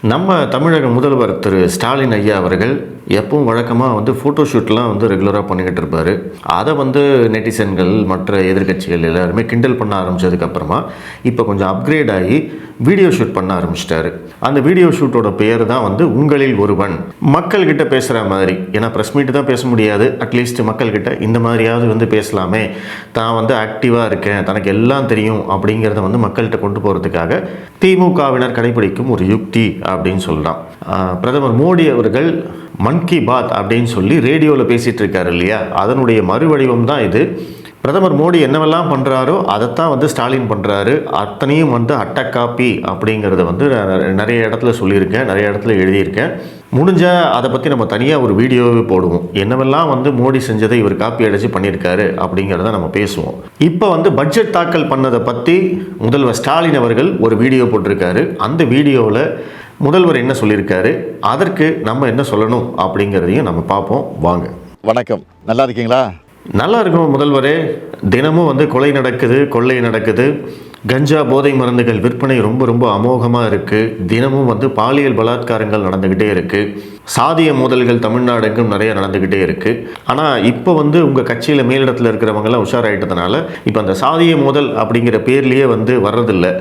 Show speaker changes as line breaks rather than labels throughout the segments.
நம்ம தமிழக முதல்வர் திரு ஸ்டாலின் ஐயா அவர்கள் எப்பவும் வழக்கமாக ஃபோட்டோஷூட்லாம் ரெகுலராக பண்ணிக்கிட்டு இருப்பார். அதை நெட்டிசன்கள் மற்ற எதிர்கட்சிகள் எல்லாருமே கிண்டல் பண்ண ஆரம்பித்ததுக்கப்புறமா இப்போ கொஞ்சம் அப்கிரேட் ஆகி வீடியோ ஷூட் பண்ண ஆரம்பிச்சிட்டாரு. அந்த வீடியோ ஷூட்டோட பேர் தான் உங்களில் ஒருவன். மக்கள்கிட்ட பேசுகிற மாதிரி, ஏன்னா ப்ரெஸ் மீட்டு தான் பேச முடியாது, அட்லீஸ்ட் மக்கள்கிட்ட இந்த மாதிரியாவது பேசலாமே, தான் ஆக்டிவாக இருக்கேன், தனக்கு எல்லாம் தெரியும் அப்படிங்கிறத மக்கள்கிட்ட கொண்டு போகிறதுக்காக திமுகவினர் கடைபிடிக்கும் ஒரு யுக்தி அப்படின்னு சொல்லலாம். பிரதமர் மோடி அவர்கள் மன் கி பாத் அப்படின்னு சொல்லி ரேடியோவில் பேசிகிட்டு இருக்காரு இல்லையா, அதனுடைய மறுவடிவம் தான் இது. பிரதமர் மோடி என்னவெல்லாம் பண்ணுறாரோ அதைத்தான் ஸ்டாலின் பண்ணுறாரு. அத்தனையும் அட்டை காப்பி அப்படிங்கிறத நிறைய இடத்துல சொல்லியிருக்கேன், நிறைய இடத்துல எழுதியிருக்கேன். முடிஞ்சால் அதை பற்றி நம்ம தனியாக ஒரு வீடியோவே போடுவோம். என்னவெல்லாம் மோடி செஞ்சதை இவர் காப்பி அடித்து பண்ணியிருக்காரு அப்படிங்கிறத நம்ம பேசுவோம். இப்போ பட்ஜெட் தாக்கல் பண்ணதை பற்றி முதல்வர் ஸ்டாலின் அவர்கள் ஒரு வீடியோ போட்டிருக்காரு. அந்த வீடியோவில் முதல்வர் என்ன சொல்லியிருக்காரு, அதற்கு நம்ம என்ன சொல்லணும் அப்படிங்கிறதையும் நம்ம பார்ப்போம். வாங்க.
வணக்கம், நல்லா இருக்கீங்களா?
நல்லா இருக்கும் முதல்வரே. தினமும் கொலை நடக்குது, கொள்ளை நடக்குது, கஞ்சா போதை மருந்துகள் விற்பனை ரொம்ப ரொம்ப அமோகமாக இருக்குது. தினமும் பாலியல் பலாத்காரங்கள் நடந்துக்கிட்டே இருக்குது. சாதிய மோதல்கள் தமிழ்நாடுக்கும் நிறைய நடந்துக்கிட்டே இருக்குது. ஆனால் இப்போ உங்கள் கட்சியில் மேலிடத்தில் இருக்கிறவங்கெல்லாம் உஷாராயிட்டதுனால இப்போ அந்த சாதிய மோதல் அப்படிங்கிற பேர்லேயே வர்றதில்லை.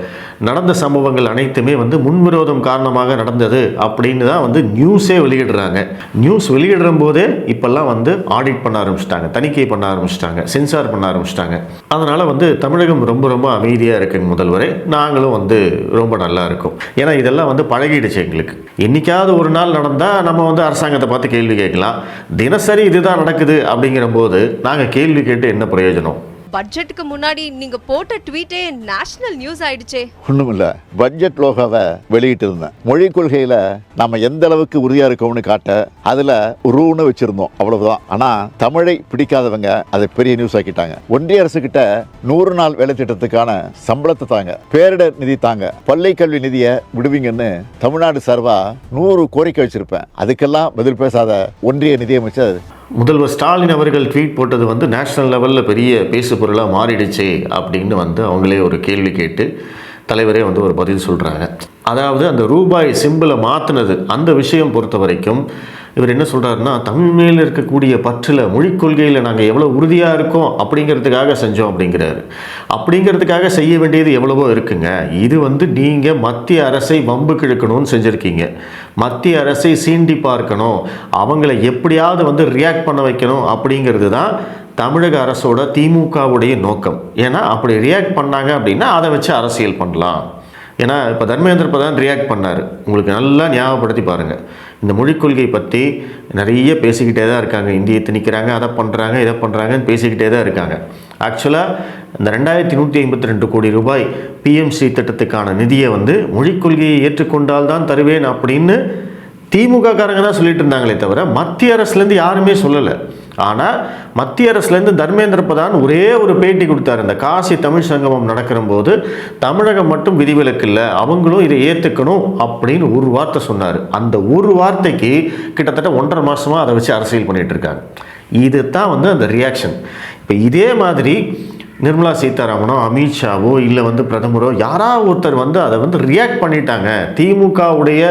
நடந்த சம்பவங்கள் அனைத்துமே முன்விரோதம் காரணமாக நடந்தது அப்படின்னு தான் நியூஸே வெளியிடுறாங்க. நியூஸ் வெளியிடுற போதே இப்போல்லாம் ஆடிட் பண்ண ஆரம்பிச்சிட்டாங்க, தணிக்கை பண்ண ஆரம்பிச்சிட்டாங்க, சென்சார் பண்ண ஆரம்பிச்சிட்டாங்க. அதனால் தமிழகம் ரொம்ப ரொம்ப அமைதியாக இருக்குங்க முதல்வரே. நாங்களும் ரொம்ப நல்லா இருக்கும். ஏன்னா இதெல்லாம் பழகிடுச்சு எங்களுக்கு. என்னைக்காவது ஒரு நாள் நடந்தால் நம்ம அரசாங்கத்தை பார்த்து கேள்வி கேட்கலாம். தினசரி இதுதான் நடக்குது அப்படிங்கிற போது நாங்கள் கேள்வி கேட்டு என்ன பிரயோஜனம்?
பட்ஜெட்டுக்கு முன்னாடி நீங்க போட்ட ட்வீட்டே நேஷனல் நியூஸ் ஆயிடுச்சே.
ஒண்ணும் இல்ல, பட்ஜெட் லோகோவை வெளியிட்டு இருந்தேன். மொழி கொள்கையில நாம எந்த அளவுக்கு உறுதியா இருக்கோம்னு காட்ட அதுல ரூன்னு வச்சிருந்தோம், அவ்வளவுதான். ஆனா தமிழை பிடிக்காதவங்க அதை பெரிய நியூஸ் ஆக்கிட்டாங்க. ஒன்றிய அரசு கிட்ட 100 நாள் வேலை திட்டத்துக்கான சம்பளத்தை தாங்க, பேரிடர் நிதி தாங்க, பள்ளி கல்வி நிதியை விடுவீங்கன்னு தமிழ்நாடு சார்பா 100 கோரிக்கை வச்சிருப்பேன். அதுக்கெல்லாம் பதில் பேசாத ஒன்றிய நிதியமைச்சர்
முதல்வர் ஸ்டாலின் அவர்கள் ட்வீட் போட்டது நேஷ்னல் லெவலில் பெரிய பேசு பொருளாக மாறிடுச்சு அப்படின்னு அவங்களே ஒரு கேள்வி கேட்டு தலைவரே ஒரு பதில் சொல்கிறாங்க. அதாவது அந்த ரூபாய் சிம்பிளை மாற்றினது அந்த விஷயம் பொறுத்த வரைக்கும் இவர் என்ன சொல்கிறாருன்னா, தமிழ் மேல் இருக்கக்கூடிய பற்றில், மொழிக் கொள்கையில் நாங்கள் எவ்வளோ உறுதியாக இருக்கோம் அப்படிங்கிறதுக்காக செஞ்சோம் அப்படிங்கிறாரு. அப்படிங்கிறதுக்காக செய்ய வேண்டியது எவ்வளவோ இருக்குங்க. இது நீங்கள் மத்திய அரசை வம்புக்கு இழுக்கணும்னு செஞ்சுருக்கீங்க. மத்திய அரசை சீண்டி பார்க்கணும், அவங்கள எப்படியாவது ரியாக்ட் பண்ண வைக்கணும் அப்படிங்கிறது தான் தமிழக அரசோட திமுகவுடைய நோக்கம். ஏன்னா அப்படி ரியாக்ட் பண்ணாங்க அப்படின்னா அதை வச்சு அரசியல் பண்ணலாம். ஏன்னா இப்போ தர்மேந்திர பிரதான் ரியாக்ட் பண்ணார். உங்களுக்கு நல்லா ஞாபகப்படுத்தி பாருங்கள். இந்த மொழிக் கொள்கை பற்றி நிறைய பேசிக்கிட்டே தான் இருக்காங்க. இந்தியை திணிக்கிறாங்க, அதை பண்ணுறாங்க, இதை பண்ணுறாங்கன்னு பேசிக்கிட்டே தான் இருக்காங்க. ஆக்சுவலாக இந்த 2152 கோடி ரூபாய் பிஎம்சி திட்டத்துக்கான நிதியை மொழிக் கொள்கையை ஏற்றுக்கொண்டால் தான் தருவேன் அப்படின்னு திமுக காரங்க தான் சொல்லிட்டு இருந்தாங்களே தவிர மத்திய அரசுலேருந்து யாருமே சொல்லலை. ஆனால் மத்திய அரசுலேருந்து தர்மேந்திர பிரதான் ஒரே ஒரு பேட்டி கொடுத்தாரு. இந்த காசி தமிழ் சங்கமம் நடக்கிற போது தமிழகம் மட்டும் விதிவிலக்கு இல்லை, அவங்களும் இதை ஏற்றுக்கணும் அப்படின்னு ஒரு வார்த்தை சொன்னார். அந்த ஒரு வார்த்தைக்கு கிட்டத்தட்ட 1.5 மாதமாக அதை வச்சு அரசியல் பண்ணிகிட்டு இருக்காங்க. இது தான் அந்த ரியாக்ஷன். இப்போ இதே மாதிரி நிர்மலா சீதாராமனோ அமித்ஷாவோ இல்லை பிரதமரோ யாராவது ஒருத்தர் அதை ரியாக்ட் பண்ணிட்டாங்க, திமுகவுடைய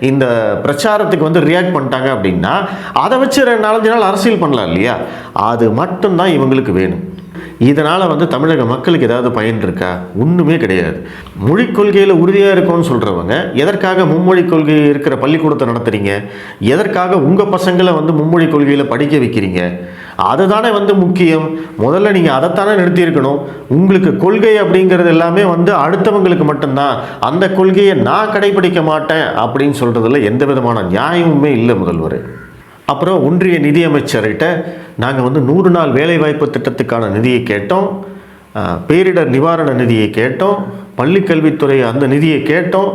இந்த பிரச்சாரத்துக்கு ரியாக்ட் பண்ணிட்டாங்க அப்படின்னா அதை வச்சு 4-5 நாள் அரசியல் பண்ணலாம் இல்லையா? அது மட்டும்தான் இவங்களுக்கு வேணும். இதனால் தமிழக மக்களுக்கு ஏதாவது பயன் இருக்கா? ஒன்றுமே கிடையாது. மொழிக் கொள்கையில் உறுதியாக இருக்கும்னு சொல்கிறவங்க எதற்காக மும்மொழி கொள்கை இருக்கிற பள்ளிக்கூடத்தை நடத்துகிறீங்க? எதற்காக உங்கள் பசங்களை மும்மொழி கொள்கையில் படிக்க வைக்கிறீங்க? அதுதானே முக்கியம். முதல்ல நீங்கள் அதைத்தானே நிறுத்தியிருக்கணும். உங்களுக்கு கொள்கை அப்படிங்கிறது எல்லாமே அடுத்தவங்களுக்கு மட்டும்தான், அந்த கொள்கையை நான் கடைபிடிக்க மாட்டேன் அப்படின்னு சொல்கிறதுல எந்த விதமான நியாயமுமே இல்லை முதல்வர். அப்புறம் ஒன்றிய நிதியமைச்சர்கிட்ட நாங்கள் 100 நாள் வேலைவாய்ப்பு திட்டத்துக்கான நிதியை கேட்டோம், பேரிடர் நிவாரண நிதியை கேட்டோம், பள்ளிக்கல்வித்துறை அந்த நிதியை கேட்டோம்.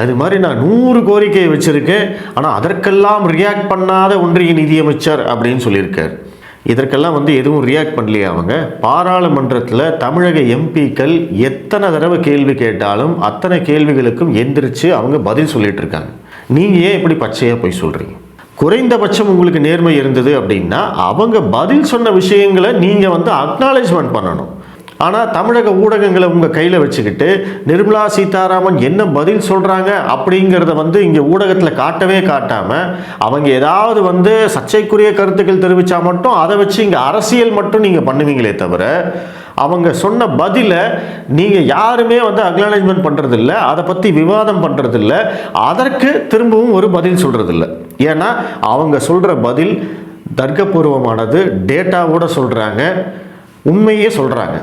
அது மாதிரி நான் 100 கோரிக்கையை வச்சுருக்கேன். ஆனால் அதற்கெல்லாம் ரியாக்ட் பண்ணாத ஒன்றிய நிதியமைச்சர் அப்படின்னு சொல்லியிருக்கார். இதற்கெல்லாம் எதுவும் ரியாக்ட் பண்ணலையே அவங்க. பாராளுமன்றத்தில் தமிழக எம்பிக்கள் எத்தனை தடவை கேள்வி கேட்டாலும் அத்தனை கேள்விகளுக்கும் எந்திரிச்சு அவங்க பதில் சொல்லிட்டு இருக்காங்க. நீங்கள் ஏன் இப்படி பச்சையாக போய் சொல்கிறீங்க? குறைந்தபட்சம் உங்களுக்கு நேர்மை இருந்தது அப்படின்னா அவங்க பதில் சொன்ன விஷயங்களை நீங்கள் அக்னாலேஜ்மெண்ட் பண்ணணும். ஆனால் தமிழக ஊடகங்களை உங்கள் கையில் வச்சுக்கிட்டு நிர்மலா சீதாராமன் என்ன பதில் சொல்கிறாங்க அப்படிங்கிறத வந்து இங்கே ஊடகத்தில் காட்டவே காட்டாமல் அவங்க ஏதாவது வந்து சர்ச்சைக்குரிய கருத்துக்கள் தெரிவித்தா மட்டும் அதை வச்சு இங்கே அரசியல் மட்டும் நீங்கள் பண்ணுவீங்களே தவிர அவங்க சொன்ன பதிலை நீங்கள் யாருமே வந்து அக்னாலேஜ்மெண்ட் பண்ணுறதில்ல, அதை பற்றி விவாதம் பண்ணுறதில்ல, அதற்கு திரும்பவும் ஒரு பதில் சொல்கிறதில்ல. ஏன்னா அவங்க சொல்கிற பதில் தர்க்கபூர்வமானது, டேட்டாவோட சொல்கிறாங்க, உண்மையே சொல்கிறாங்க.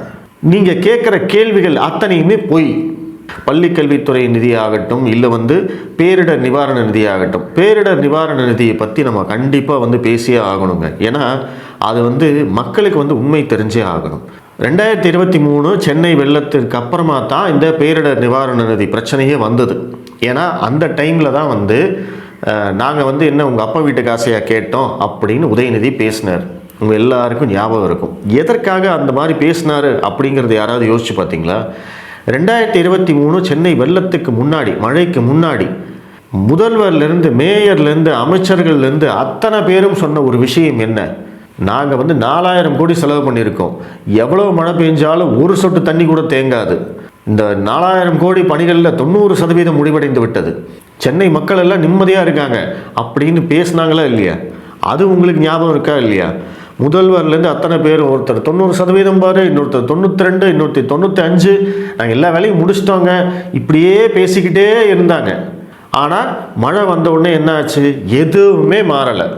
நீங்கள் கேட்குற கேள்விகள் அத்தனையுமே பொய். பள்ளிக்கல்வித்துறை நிதியாகட்டும், இல்லை வந்து பேரிடர் நிவாரண நிதியாகட்டும், பேரிடர் நிவாரண நிதியை பற்றி நம்ம கண்டிப்பாக வந்து பேசியே ஆகணுங்க. ஏன்னா அது வந்து மக்களுக்கு வந்து உண்மை தெரிஞ்சே ஆகணும். 2023 சென்னை வெள்ளத்திற்கு அப்புறமா தான் இந்த பேரிடர் நிவாரண நிதி பிரச்சனையே வந்தது. ஏன்னா அந்த டைமில் தான் வந்து நாங்கள் வந்து என்ன உங்கள் அப்பா வீட்டு காசையாக கேட்டோம் அப்படின்னு உதயநிதி பேசினார். உங்கள் எல்லாருக்கும் ஞாபகம் இருக்கும். எதற்காக அந்த மாதிரி பேசினார் அப்படிங்கிறது யாராவது யோசிச்சு பார்த்தீங்களா? 2023 சென்னை வெள்ளத்துக்கு முன்னாடி, மழைக்கு முன்னாடி முதல்வர்லேருந்து மேயர்லேருந்து அமைச்சர்கள்லேருந்து அத்தனை பேரும் சொன்ன ஒரு விஷயம் என்ன? நாங்கள் வந்து 4000 கோடி செலவு பண்ணியிருக்கோம், எவ்வளோ மழை பெஞ்சாலும் ஒரு சொட்டு தண்ணி கூட தேங்காது, இந்த 4000 கோடி பணிகளில் 90% முடிவடைந்து விட்டது, சென்னை மக்கள் எல்லாம் நிம்மதியாக இருக்காங்க அப்படின்னு பேசினாங்களா இல்லையா? அது உங்களுக்கு ஞாபகம் இருக்கா இல்லையா? முதல்வர்லேருந்து அத்தனை பேர், ஒருத்தர் 90% பாரு, இன்னொருத்தர் 92, இன்னொருத்தர் 95, நாங்கள் எல்லா வேலையும் முடிச்சிட்டோங்க, இப்படியே பேசிக்கிட்டே இருந்தாங்க. ஆனால் மழை வந்த உடனே என்ன ஆச்சு? எதுவுமே மாறலை.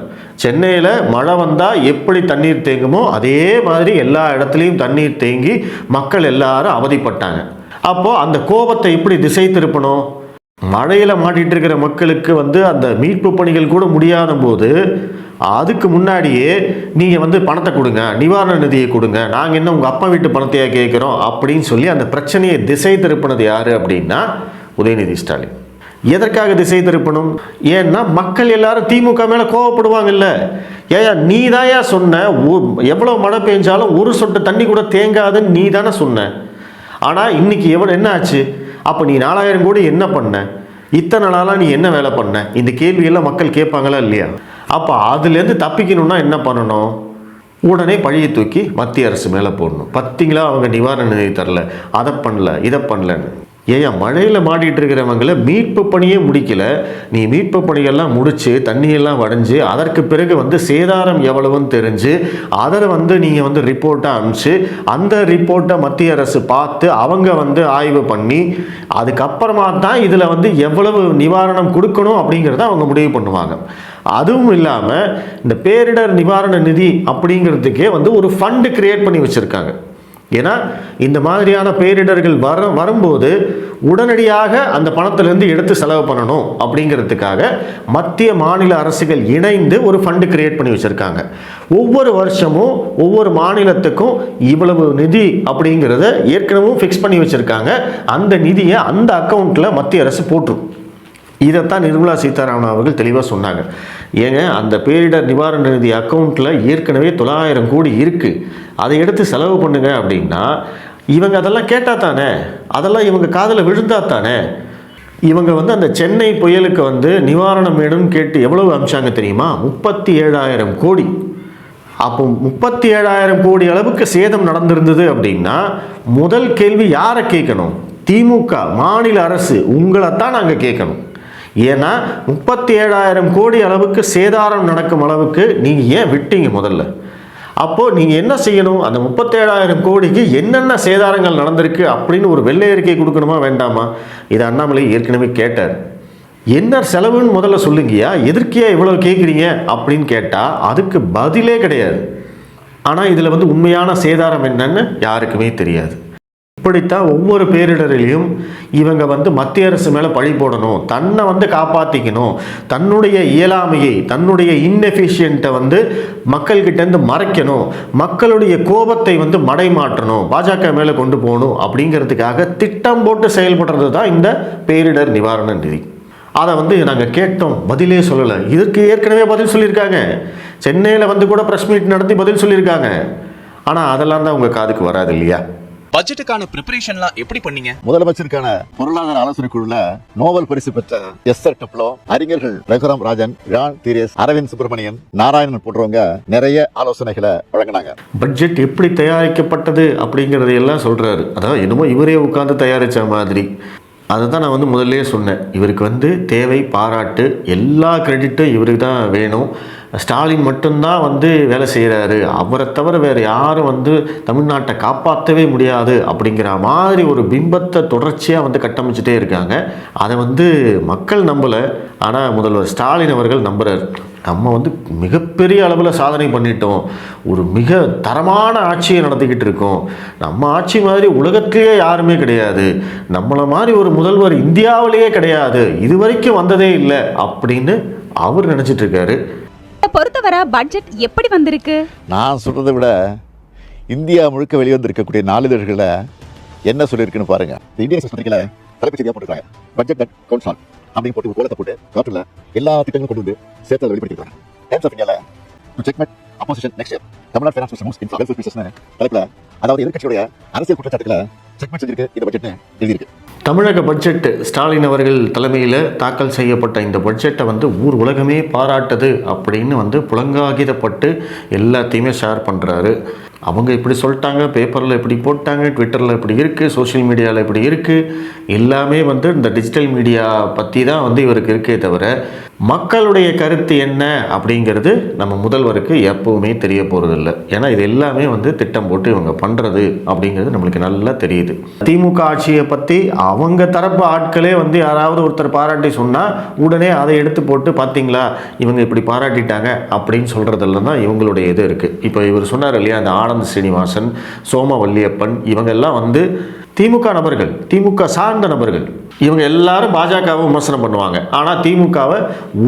சென்னையில் மழை வந்தால் எப்படி தண்ணீர் தேங்குமோ அதே மாதிரி எல்லா இடத்துலையும் தண்ணீர் தேங்கி மக்கள் எல்லாரும் அவதிப்பட்டாங்க. அப்போது அந்த கோபத்தை எப்படி திசை திருப்பணும்? மழையில் மாட்டிகிட்டு இருக்கிற மக்களுக்கு வந்து அந்த மீட்பு பணிகள் கூட முடியாத போது அதுக்கு முன்னாடியே நீங்கள் வந்து பணத்தை கொடுங்க, நிவாரண நிதியை கொடுங்க, நாங்கள் என்ன உங்கள் அப்பா வீட்டு பணத்தையா கேட்குறோம் அப்படின்னு சொல்லி அந்த பிரச்சனையை திசை திருப்பினது யார் அப்படின்னா உதயநிதி ஸ்டாலின். எதற்காக திசை திருப்பணும்? ஏன்னா மக்கள் எல்லாரும் திமுக மேலே கோவப்படுவாங்கல்ல. ஏயா நீ தாயா சொன்ன எவ்வளோ மழை பெஞ்சாலும் ஒரு சொட்டு தண்ணி கூட தேங்காதுன்னு நீ தானே சொன்ன. ஆனால் இன்னைக்கு என்ன ஆச்சு? அப்போ நீ 4000 கோடி என்ன பண்ண? இத்தனை நாளாக நீ என்ன வேலை பண்ண? இந்த கேள்வியெல்லாம் மக்கள் கேட்பாங்களா இல்லையா? அப்போ அதுலேருந்து தப்பிக்கணும்னா என்ன பண்ணணும்? உடனே பழியை தூக்கி மத்திய அரசு மேலே போடணும். பார்த்தீங்களா அவங்க நிவாரண நிதி தரல, அதை பண்ணல, இதை பண்ணலன்னு. ஏன் மழையில் மாட்டிகிட்டு இருக்கிறவங்களை மீட்பு பணியே முடிக்கல, நீ மீட்பு பணிகள்லாம் முடித்து தண்ணியெல்லாம் வடைஞ்சு அதற்கு பிறகு வந்து சேதாரம் எவ்வளவுன்னு தெரிஞ்சு அதை வந்து நீங்கள் வந்து ரிப்போர்ட்டாக அனுப்பிச்சு அந்த ரிப்போர்ட்டை மத்திய அரசு பார்த்து அவங்க வந்து ஆய்வு பண்ணி அதுக்கப்புறமா தான் இதில் வந்து எவ்வளவு நிவாரணம் கொடுக்கணும் அப்படிங்கிறத அவங்க முடிவு பண்ணுவாங்க. அதுவும் இல்லாமல் இந்த பேரிடர் நிவாரண நிதி அப்படிங்கிறதுக்கே வந்து ஒரு ஃபண்டு கிரியேட் பண்ணி வச்சுருக்காங்க. ஏன்னா இந்த மாதிரியான பேரிடர்கள் வரும்போது உடனடியாக அந்த பணத்திலிருந்து எடுத்து செலவு பண்ணணும் அப்படிங்கிறதுக்காக மத்திய மாநில அரசுகள் இணைந்து ஒரு ஃபண்டு கிரியேட் பண்ணி வச்சுருக்காங்க. ஒவ்வொரு வருஷமும் ஒவ்வொரு மாநிலத்துக்கும் இவ்வளவு நிதி அப்படிங்கிறத ஏற்கனவே ஃபிக்ஸ் பண்ணி வச்சுருக்காங்க. அந்த நிதியை அந்த அக்கௌண்ட்டில் மத்திய அரசு போட்டுரும். இதைத்தான் நிர்மலா சீதாராமன் அவர்கள் தெளிவாக சொன்னாங்க. ஏங்க அந்த பேரிடர் நிவாரண நிதி அக்கௌண்ட்டில் ஏற்கனவே 900 கோடி இருக்குது, அதை எடுத்து செலவு பண்ணுங்க அப்படின்னா இவங்க அதெல்லாம் கேட்டால் தானே, அதெல்லாம் இவங்க காதில் விழுந்தா தானே. இவங்க வந்து அந்த சென்னை புயலுக்கு வந்து நிவாரணம் வேணும்னு கேட்டு எவ்வளவு அமிச்சாங்க தெரியுமா? 37,000 கோடி. அப்போ 37,000 கோடி அளவுக்கு சேதம் நடந்திருந்தது அப்படின்னா முதல் கேள்வி யாரை கேட்கணும்? திமுக மாநில அரசு, உங்களைத்தான் நாங்கள் கேட்கணும். ஏன்னா 37,000 கோடி அளவுக்கு சேதாரம் நடக்கும் அளவுக்கு நீங்கள் ஏன் விட்டீங்க முதல்ல? அப்போது நீங்கள் என்ன செய்யணும்? அந்த 37,000 கோடிக்கு என்னென்ன சேதாரங்கள் நடந்திருக்கு அப்படின்னு ஒரு வெள்ளை அறிக்கை கொடுக்கணுமா வேண்டாமா? இதை அண்ணாமலை ஏற்கனவே கேட்டார். என்ன செலவுன்னு முதல்ல சொல்லுங்கய்யா, எதற்கையா இவ்வளோ கேட்குறீங்க அப்படின்னு கேட்டால் அதுக்கு பதிலே கிடையாது. ஆனால் இதில் வந்து உண்மையான சேதாரம் என்னன்னு யாருக்குமே தெரியாது. இப்படித்தான் ஒவ்வொரு பேரிடரிலையும் இவங்க வந்து மத்திய அரசு மேலே பழி போடணும், தன்னை வந்து காப்பாற்றிக்கணும், தன்னுடைய இயலாமையை, தன்னுடைய இன்எஃபிஷியண்ட்டை வந்து மக்கள்கிட்டேருந்து மறைக்கணும், மக்களுடைய கோபத்தை வந்து மடை மாற்றணும், பாஜக மேலே கொண்டு போகணும் அப்படிங்கிறதுக்காக திட்டம் போட்டு செயல்படுறது தான் இந்த பேரிடர் நிவாரண நிதி. அதை வந்து நாங்கள் கேட்டோம், பதிலே சொல்லலை. இதற்கு ஏற்கனவே பதில் சொல்லியிருக்காங்க. சென்னையில் வந்து கூட ப்ரெஸ் மீட் நடத்தி பதில் சொல்லியிருக்காங்க. ஆனால் அதெல்லாம் தான் உங்கள் காதுக்கு வராது இல்லையா?
பட்ஜெட்டுக்கான ப்ரிப்பரேஷன்லாம் எப்படி பண்ணீங்க?
முதலமைச்சருக்கான பொருளாதார ஆலோசனை குழுல நோபல் பரிசு பெற்ற எஸ்தர் டப்ளோ, அறிஞர்கள் ரகுராம் ராஜன், ஜான் தீரஸ், அரவிந்த் சுப்பிரமணியன், நாராயணன் போன்றவங்க நிறைய ஆலோசனைகளை வழங்கினாங்க.
பட்ஜெட் எப்படி தயாரிக்கப்பட்டது அப்படிங்கிறதையெல்லாம் சொல்கிறாரு. அதாவது என்னமோ இவரே உட்காந்து தயாரித்த மாதிரி. அதை தான் நான் வந்து முதல்லே சொன்னேன். இவருக்கு வந்து தேவை பாராட்டு, எல்லா கிரெடிட்டும் இவருக்கு தான் வேணும். ஸ்டாலின் மட்டும்தான் வந்து வேலை செய்கிறாரு, அவரை தவிர வேறு யாரும் வந்து தமிழ்நாட்டை காப்பாற்றவே முடியாது அப்படிங்கிற மாதிரி ஒரு பிம்பத்தை தொடர்ச்சியாக வந்து கட்டமைச்சிட்டே இருக்காங்க. அதை வந்து மக்கள் நம்பலை, ஆனால் முதல்வர் ஸ்டாலின் அவர்கள் நம்புகிறார். நம்ம வந்து மிகப்பெரிய அளவில் சாதனை பண்ணிட்டோம், ஒரு மிக தரமான ஆட்சியை நடத்திக்கிட்டு இருக்கோம், நம்ம ஆட்சி மாதிரி உலகத்திலேயே யாருமே கிடையாது, நம்மளை மாதிரி ஒரு முதல்வர் இந்தியாவிலேயே கிடையாது, இது வரைக்கும் வந்ததே இல்லை அப்படின்னு அவர் நினச்சிட்டு இருக்காரு.
பொறுத்தவரை பட்ஜெட் எப்படி வந்திருக்கு?
நான் சொல்றதை விட இந்தியா முழுக்க வெளிவந்திருக்கக்கூடிய நாளிதழ்களை என்ன சொல்லியிருக்குன்னு பாருங்க. இந்தியன் பத்திரிகையில தலைப்பு செய்தியா போட்டுருக்காங்க, பட்ஜெட் தட் கவுண்ட்ஸ் ஆல் அப்படின்னு போட்டு கோலத்தை போட்டு காட்டுல எல்லா திட்டங்களும் கொண்டு வந்து சேர்த்து அதை வெளிப்படுத்திருக்காங்க. டைம்ஸ் ஆஃப் இந்தியால to checkmate opposition next year Tamil Nadu finance minister moves in welfare பீசஸ்னு தலைப்புல, அதாவது எதிர்க்கட்சியுடைய அரசியல் குற்றச்சாட்டுகளை செக்மெண்ட் செஞ்சிருக்கு இந்த பட்ஜெட்னு எழுதியிருக்கு.
தமிழக பட்ஜெட் ஸ்டாலின் அவர்கள் தலைமையில் தாக்கல் செய்யப்பட்ட இந்த பட்ஜெட்டை வந்து ஊர் உலகமே பாராட்டுது அப்படின்னு வந்து புலங்காகிதப்பட்டு எல்லாத்தையுமே ஷேர் பண்ணுறாரு. அவங்க இப்படி சொல்லிட்டாங்க, பேப்பரில் இப்படி போட்டாங்க, ட்விட்டரில் இப்படி இருக்குது, சோஷியல் மீடியாவில் இப்படி இருக்குது, எல்லாமே வந்து இந்த டிஜிட்டல் மீடியா பற்றி தான் வந்து இவருக்கு இருக்கே தவிர மக்களுடைய கருத்து என்ன அப்படிங்கிறது நம்ம முதல்வருக்கு எப்பவுமே தெரிய போகிறதில்ல. ஏன்னா இது எல்லாமே வந்து திட்டம் போட்டு இவங்க பண்ணுறது அப்படிங்கிறது நம்மளுக்கு நல்லா தெரியுது. திமுக ஆட்சியை பற்றி அவங்க தரப்பு ஆட்களே வந்து யாராவது ஒருத்தர் பாராட்டி சொன்னால் உடனே அதை எடுத்து போட்டு பார்த்தீங்களா இவங்க இப்படி பாராட்டிட்டாங்க அப்படின்னு சொல்கிறதுல தான் இவங்களுடைய இது இருக்குது. இப்போ இவர் சொன்னார் இல்லையா, அந்த ஆனந்த் ஸ்ரீனிவாசன், சோம வல்லியப்பன், இவங்கெல்லாம் வந்து திமுக நபர்கள், திமுக சார்ந்த நபர்கள். இவங்க எல்லாரும் பாஜகவை விமர்சனம் பண்ணுவாங்க, ஆனால் திமுகவை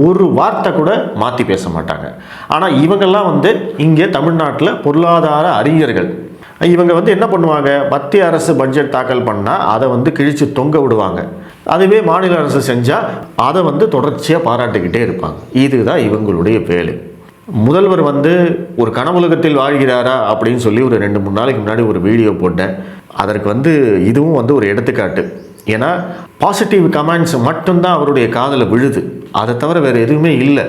ஒரு வார்த்தை கூட மாற்றி பேச மாட்டாங்க. ஆனால் இவங்கெல்லாம் வந்து இங்கே தமிழ்நாட்டில் பொருளாதார அறிஞர்கள். இவங்க வந்து என்ன பண்ணுவாங்க, மத்திய அரசு பட்ஜெட் தாக்கல் பண்ணால் அதை வந்து கிழிச்சு தொங்க விடுவாங்க, அதுவே மாநில அரசு செஞ்சால் அதை வந்து தொடர்ச்சியாக பாராட்டிக்கிட்டே இருப்பாங்க. இதுதான் இவங்களுடைய வேலை. முதல்வர் வந்து ஒரு கனவுலகத்தில் வாழ்கிறாரா அப்படின்னு சொல்லி ஒரு 2-3 நாளைக்கு முன்னாடி ஒரு வீடியோ போட்டேன். அதற்கு வந்து இதுவும் வந்து ஒரு எடுத்துக்காட்டு. ஏன்னா பாசிட்டிவ் கமெண்ட்ஸ் மட்டும்தான் அவருடைய காதில் விழுது, அதை தவிர வேறு எதுவுமே இல்லை.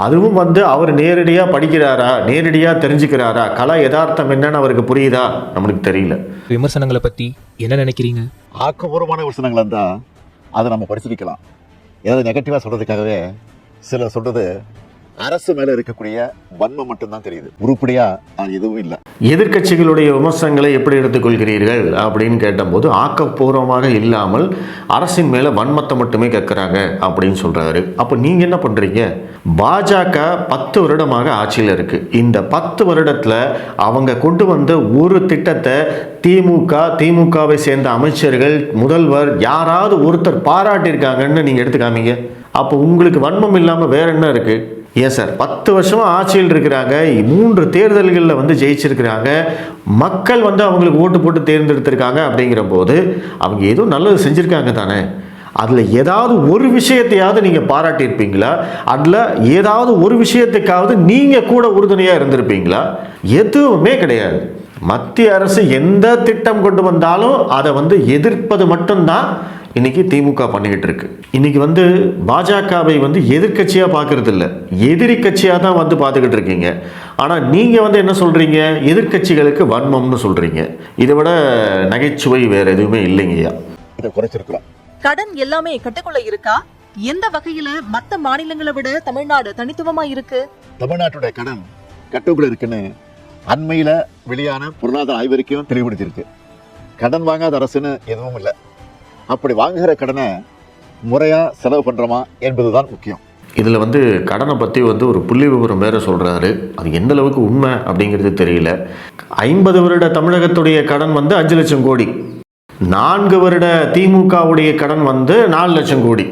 அதுவும் வந்து அவர் நேரடியாக படிக்கிறாரா, நேரடியாக தெரிஞ்சுக்கிறாரா, கலா யதார்த்தம் என்னன்னு அவருக்கு புரியுதா நம்மளுக்கு தெரியல.
விமர்சனங்களை பற்றி என்ன நினைக்கிறீங்க?
ஆக்கப்பூர்வமான விமர்சனங்கள் இருந்தால் அதை நம்ம பரிசீலிக்கலாம். ஏதாவது நெகட்டிவாக சொல்கிறதுக்காகவே சில சொல்கிறது அரசு மேலே இருக்கக்கூடிய வன்மம் மட்டும்தான் தெரியுது, உருப்படியாக எதுவும் இல்லை.
எதிர்க்கட்சிகளுடைய விமர்சனங்களை எப்படி எடுத்துக்கொள்கிறீர்கள் அப்படின்னு கேட்டபோது ஆக்கப்பூர்வமாக இல்லாமல் அரசின் மேலே வன்மத்தை மட்டுமே கேட்குறாங்க அப்படின்னு சொல்கிறாரு. அப்போ நீங்கள் என்ன பண்ணுறீங்க? பாஜக 10 வருடமாக ஆட்சியில் இருக்குது. இந்த 10 வருடத்தில் அவங்க கொண்டு வந்த ஒரு திட்டத்தை திமுகவை சேர்ந்த அமைச்சர்கள், முதல்வர் யாராவது ஒருத்தர் பாராட்டியிருக்காங்கன்னு நீங்கள் எடுத்துக்காமீங்க. அப்போ உங்களுக்கு வன்மம் இல்லாமல் வேற என்ன இருக்குது? ஏன் சார் 10 வருஷமாக ஆட்சியில் இருக்கிறாங்க, 3 தேர்தல்களில் வந்து ஜெயிச்சிருக்கிறாங்க, மக்கள் வந்து அவங்களுக்கு ஓட்டு போட்டு தேர்ந்தெடுத்திருக்காங்க. அப்படிங்கிற போது அவங்க ஏதோ நல்லது செஞ்சுருக்காங்க தானே, அதில் ஏதாவது ஒரு விஷயத்தையாவது நீங்கள் பாராட்டியிருப்பீங்களா? அதில் ஏதாவது ஒரு விஷயத்துக்காவது நீங்கள் கூட உறுதுணையாக இருந்திருப்பீங்களா? எதுவுமே கிடையாது. மத்திய அரசு எந்த திட்டம் கொண்டு வந்தாலும் அதை வந்து எதிர்ப்பது மட்டும்தான் இன்னைக்கு திமுக பண்ணிக்கிட்டு இருக்கு. இன்னைக்கு வந்து பாஜகவை வந்து எதிர்கட்சியாக பார்க்கறது இல்லை, எதிரி கட்சியாக தான் வந்து பார்த்துக்கிட்டு இருக்கீங்க. ஆனால் நீங்கள் வந்து என்ன சொல்கிறீங்க, எதிர்கட்சிகளுக்கு வன்மம்னு சொல்கிறீங்க. இதை விட நகைச்சுவை வேறு எதுவுமே இல்லைங்கய்யா.
இதை குறைச்சிருக்கலாம்.
கடன் எல்லாமே கட்டுக்குள்ள இருக்கா? எந்த வகையில மத்த மாநிலங்களை விட தமிழ்நாடு தனித்துவமா இருக்கு?
தமிழ்நாட்டுடைய கடன் கட்டுக்குள்ள இருக்குன்னு அண்மையில வெளியான பொருளாதார ஆய்வறிக்கையும் தெளிவுபடுத்தியிருக்கு. கடன் வாங்காத அரசுன்னு எதுவும் இல்லை. அப்படி வாங்குகிற கடனை முறையா செலவு பண்றோமா என்பதுதான் முக்கியம்.
இதில் வந்து கடனை பற்றி வந்து ஒரு புள்ளி விவரம் வேறு சொல்கிறாரு. அது எந்த அளவுக்கு உண்மை அப்படிங்கிறது தெரியல. 50 வருட தமிழகத்துடைய கடன் வந்து 5 லட்சம் கோடி, 4 வருட திமுகவுடைய கடன் வந்து 4 லட்சம் கோடி.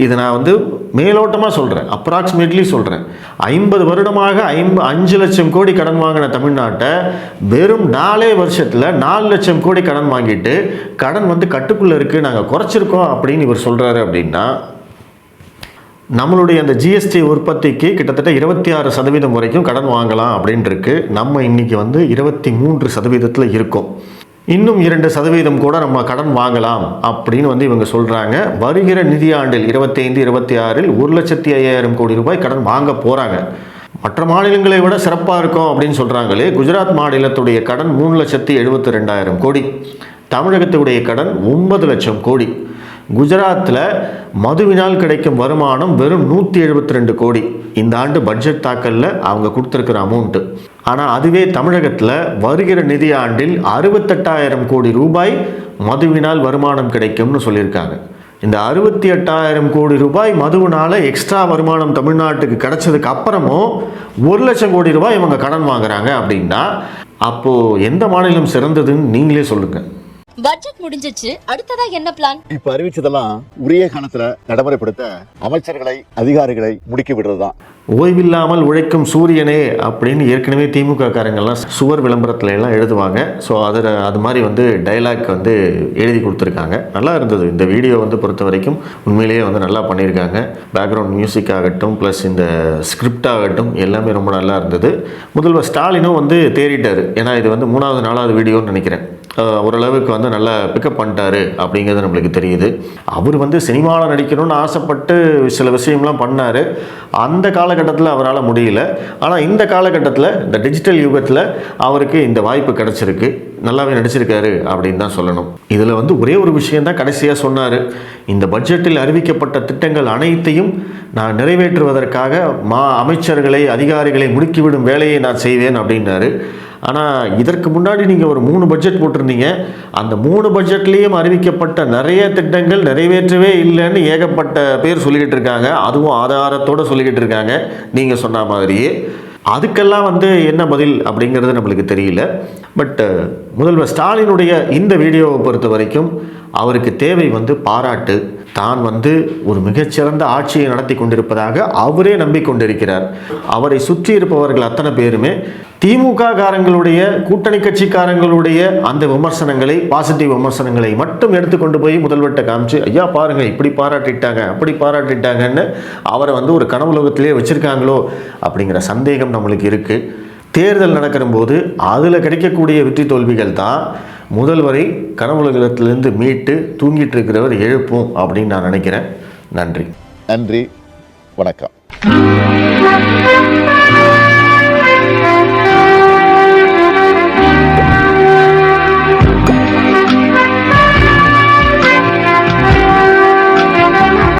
இதை நான் வந்து மேலோட்டமாக சொல்கிறேன், அப்ராக்சிமேட்லி சொல்கிறேன். 50 வருடமாக 5 லட்சம் கோடி கடன் வாங்கின தமிழ்நாட்டை வெறும் 4 வருஷத்தில் 4 லட்சம் கோடி கடன் வாங்கிட்டு கடன் வந்து கட்டுக்குள்ளே இருக்குது, நாங்கள் குறைச்சிருக்கோம் அப்படின்னு இவர் சொல்கிறாரு. அப்படின்னா நம்மளுடைய அந்த ஜிஎஸ்டி உற்பத்திக்கு கிட்டத்தட்ட 26% வரைக்கும் கடன் வாங்கலாம் அப்படின்ட்டு இருக்கு. நம்ம இன்னைக்கு வந்து 23% இருக்கோம். இன்னும் 2% கூட நம்ம கடன் வாங்கலாம் அப்படின்னு வந்து இவங்க சொல்கிறாங்க. வருகிற நிதியாண்டில் 25-26 1,05,000 கோடி ரூபாய் கடன் வாங்க போகிறாங்க. மற்ற மாநிலங்களை விட சிறப்பாக இருக்கும் அப்படின்னு சொல்கிறாங்களே. குஜராத் மாநிலத்துடைய கடன் 3,72,000 கோடி, தமிழகத்துடைய கடன் 9 லட்சம் கோடி. குஜராத்தில் மதுவினால் கிடைக்கும் வருமானம் வெறும் 172 கோடி இந்த ஆண்டு பட்ஜெட் தாக்கலில் அவங்க கொடுத்துருக்கிற அமௌண்ட்டு. ஆனால் அதுவே தமிழகத்தில் வருகிற நிதியாண்டில் 68,000 கோடி ரூபாய் மதுவினால் வருமானம் கிடைக்கும்னு சொல்லியிருக்காங்க. இந்த 68,000 கோடி ரூபாய் மதுவினால் எக்ஸ்ட்ரா வருமானம் தமிழ்நாட்டுக்கு கிடைச்சதுக்கு அப்புறமும் 1 லட்சம் கோடி ரூபாய் இவங்க கடன் வாங்குறாங்க அப்படின்னா அப்போது எந்த மாநிலம் சிறந்ததுன்னு நீங்களே சொல்லுங்கள்.
பட்ஜெட் முடிஞ்சிச்சு, அடுத்ததா என்ன பிளான்?
இப்ப அறிவிச்சதெல்லாம் உரிய காலத்துல நடைமுறைப்படுத்த அமைச்சர்களை அதிகாரிகளை முடுக்கி விடுறதுதான்.
ஓய்வில்லாமல் உழைக்கும் சூரியனே அப்படின்னு ஏற்கனவே திமுக காரங்கள்லாம் சுவர் விளம்பரத்துல எல்லாம் எழுதுவாங்க. ஸோ அது மாதிரி வந்து டைலாக் வந்து எழுதி கொடுத்துருக்காங்க. நல்லா இருந்தது. இந்த வீடியோ வந்து பொறுத்த வரைக்கும் உண்மையிலேயே வந்து நல்லா பண்ணியிருக்காங்க. பேக்ரவுண்ட் மியூசிக் ஆகட்டும் ப்ளஸ் இந்த ஸ்கிரிப்ட் ஆகட்டும் எல்லாமே ரொம்ப நல்லா இருந்தது. முதல்வர் ஸ்டாலினும் வந்து தேறிட்டார். ஏன்னா இது வந்து 3வது 4வது வீடியோன்னு நினைக்கிறேன். ஓரளவுக்கு வந்து நல்லா பிக்கப் பண்ணிட்டாரு அப்படிங்கிறது நம்மளுக்கு தெரியுது. அவர் வந்து சினிமாவில் நடிக்கணும்னு ஆசைப்பட்டு சில விஷயம்லாம் பண்ணார். அந்த காலகட்டத்தில் அவரால் முடியல. ஆனால் இந்த காலகட்டத்தில் இந்த டிஜிட்டல் யுகத்தில் அவருக்கு இந்த வாய்ப்பு கிடச்சிருக்கு. நல்லாவே நடிச்சிருக்காரு அப்படின்னு தான் சொல்லணும். இதில் வந்து ஒரே ஒரு விஷயந்தான் கடைசியாக சொன்னார். இந்த பட்ஜெட்டில் அறிவிக்கப்பட்ட திட்டங்கள் அனைத்தையும் நான் நிறைவேற்றுவதற்காக அமைச்சர்களை அதிகாரிகளை முடுக்கிவிடும் வேலையை நான் செய்வேன் அப்படின்னாரு. ஆனால் இதற்கு முன்னாடி நீங்கள் ஒரு 3 பட்ஜெட் போட்டிருந்தீங்க. அந்த 3 பட்ஜெட்லேயும் அறிவிக்கப்பட்ட நிறைய திட்டங்கள் நிறைவேற்றவே இல்லைன்னு ஏகப்பட்ட பேர் சொல்லிக்கிட்டு இருக்காங்க. அதுவும் ஆதாரத்தோடு சொல்லிக்கிட்டு இருக்காங்க நீங்கள் சொன்ன மாதிரியே. அதுக்கெல்லாம் வந்து என்ன பதில் அப்படிங்கிறது நம்மளுக்கு தெரியல. பட் முதல்வர் ஸ்டாலினுடைய இந்த வீடியோவை பொறுத்த வரைக்கும் அவருக்கு தேவை வந்து பாராட்டு. தான் வந்து ஒரு மிகச்சிறந்த ஆட்சியை நடத்தி கொண்டிருப்பதாக அவரே நம்பிக்கொண்டிருக்கிறார். அவரை சுற்றி இருப்பவர்கள் அத்தனை பேருமே திமுக காரங்களுடைய கூட்டணி கட்சிக்காரங்களுடைய அந்த விமர்சனங்களை, பாசிட்டிவ் விமர்சனங்களை மட்டும் எடுத்துக்கொண்டு போய் முதல்வர்கிட்ட காமிச்சு, ஐயா பாருங்கள் இப்படி பாராட்டிட்டாங்க அப்படி பாராட்டிட்டாங்கன்னு அவரை வந்து ஒரு கனவுலகத்திலே வச்சுருக்காங்களோ அப்படிங்கிற சந்தேகம் நம்மளுக்கு இருக்குது. தேர்தல் நடக்கிற போது அதில் கிடைக்கக்கூடிய வெற்றி தோல்விகள் தான் முதல்வரை கனவுலகத்திலிருந்து மீட்டு தூங்கிட்டு இருக்கிறவர் எழுப்பும் அப்படின்னு நான் நினைக்கிறேன். நன்றி.
நன்றி, வணக்கம்.